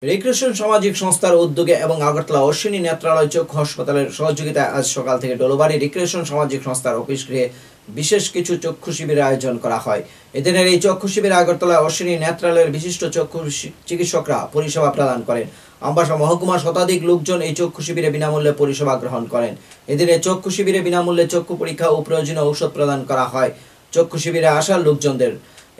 Recreation সামাজিক সংস্থার উদ্যোগে এবং আগরতলা অশ্বিনী নেত্রালয় চক্ষু হাসপাতালের সহযোগিতায় আজ সকাল থেকে ডোলোবাড়ি রিক্রিয়েশন সামাজিক সংস্থার অফিস গৃহে বিশেষ কিছু চক্ষু শিবিরের আয়োজন করা হয়। এদিনের এই চক্ষু শিবিরে আগরতলা অশ্বিনী নেত্রালয়ের বিশিষ্ট চক্ষু চিকিৎসকরা পরিষেবা প্রদান করেন। আমবাসা মহকুমার শতাধিক লোকজন এই চক্ষু শিবিরে বিনামূল্যে পরিষেবা গ্রহণ করেন। এদিনে চক্ষু শিবিরে বিনামূল্যে চক্ষু পরীক্ষা ও প্রয়োজনীয় ঔষধ প্রদান করা হয় চক্ষু শিবিরে আসা লোকজনদের।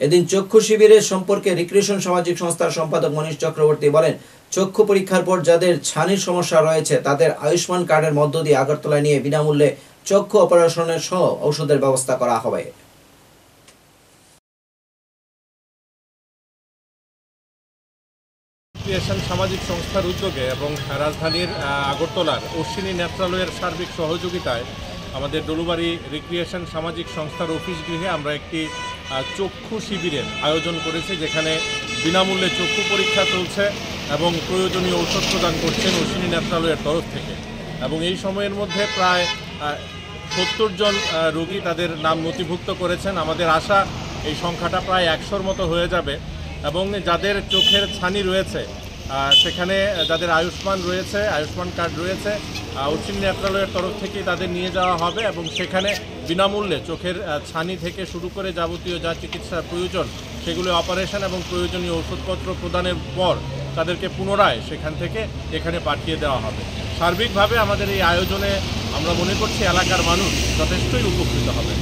এদিন চক্ষু শিবিরের সম্পর্কে রিক্রিয়েশন সামাজিক সংস্থার সম্পাদক মনীষ চক্রবর্তী বলেন, চক্ষু পরীক্ষার পর যাদের ছানির সমস্যা রয়েছে তাদের আয়ুষ্মান কার্ডের মধ্য দিয়ে আগরতলায় নিয়ে বিনামূল্যে চক্ষু অপারেশনের সহ ঔষধের ব্যবস্থা করা হবে। রিক্রিয়েশন সামাজিক সংস্থার উদ্যোগে এবং রাজধানীর আগরতলার অশ্বিনী নেত্রালয়ের সার্বিক সহযোগিতায় আমাদের ডোলোবাড়ি রিক্রিয়েশন সামাজিক সংস্থার অফিস গৃহে আমরা একটি চক্ষু শিবিরের আয়োজন করেছি, যেখানে বিনামূল্যে চক্ষু পরীক্ষা চলছে এবং প্রয়োজনীয় ঔষধ প্রদান করছেন অশ্বিনী নেত্রালয়ের তরফ থেকে। এবং এই সময়ের মধ্যে প্রায় 70 জন রোগী তাদের নাম নথিভুক্ত করেছেন। আমাদের আশা এই সংখ্যাটা প্রায় 100-র মতো হয়ে যাবে। এবং যাদের চোখের ছানি রয়েছে সেখানে যাদের আয়ুষ্মান রয়েছে, আয়ুষ্মান কার্ড রয়েছে, অশ্বিনী নেত্রালয়ের তরফ থেকেই তাদের নিয়ে যাওয়া হবে এবং সেখানে বিনামূল্যে চোখের ছানি থেকে শুরু করে যাবতীয় যা চিকিৎসার প্রয়োজন সেগুলো অপারেশন এবং প্রয়োজনীয় ওষুধপত্র প্রদানের পর তাদেরকে পুনরায় সেখান থেকে এখানে পাঠিয়ে দেওয়া হবে। সার্বিকভাবে আমাদের এই আয়োজনে আমরা মনে করছি এলাকার মানুষ যথেষ্টই উপকৃত হবে।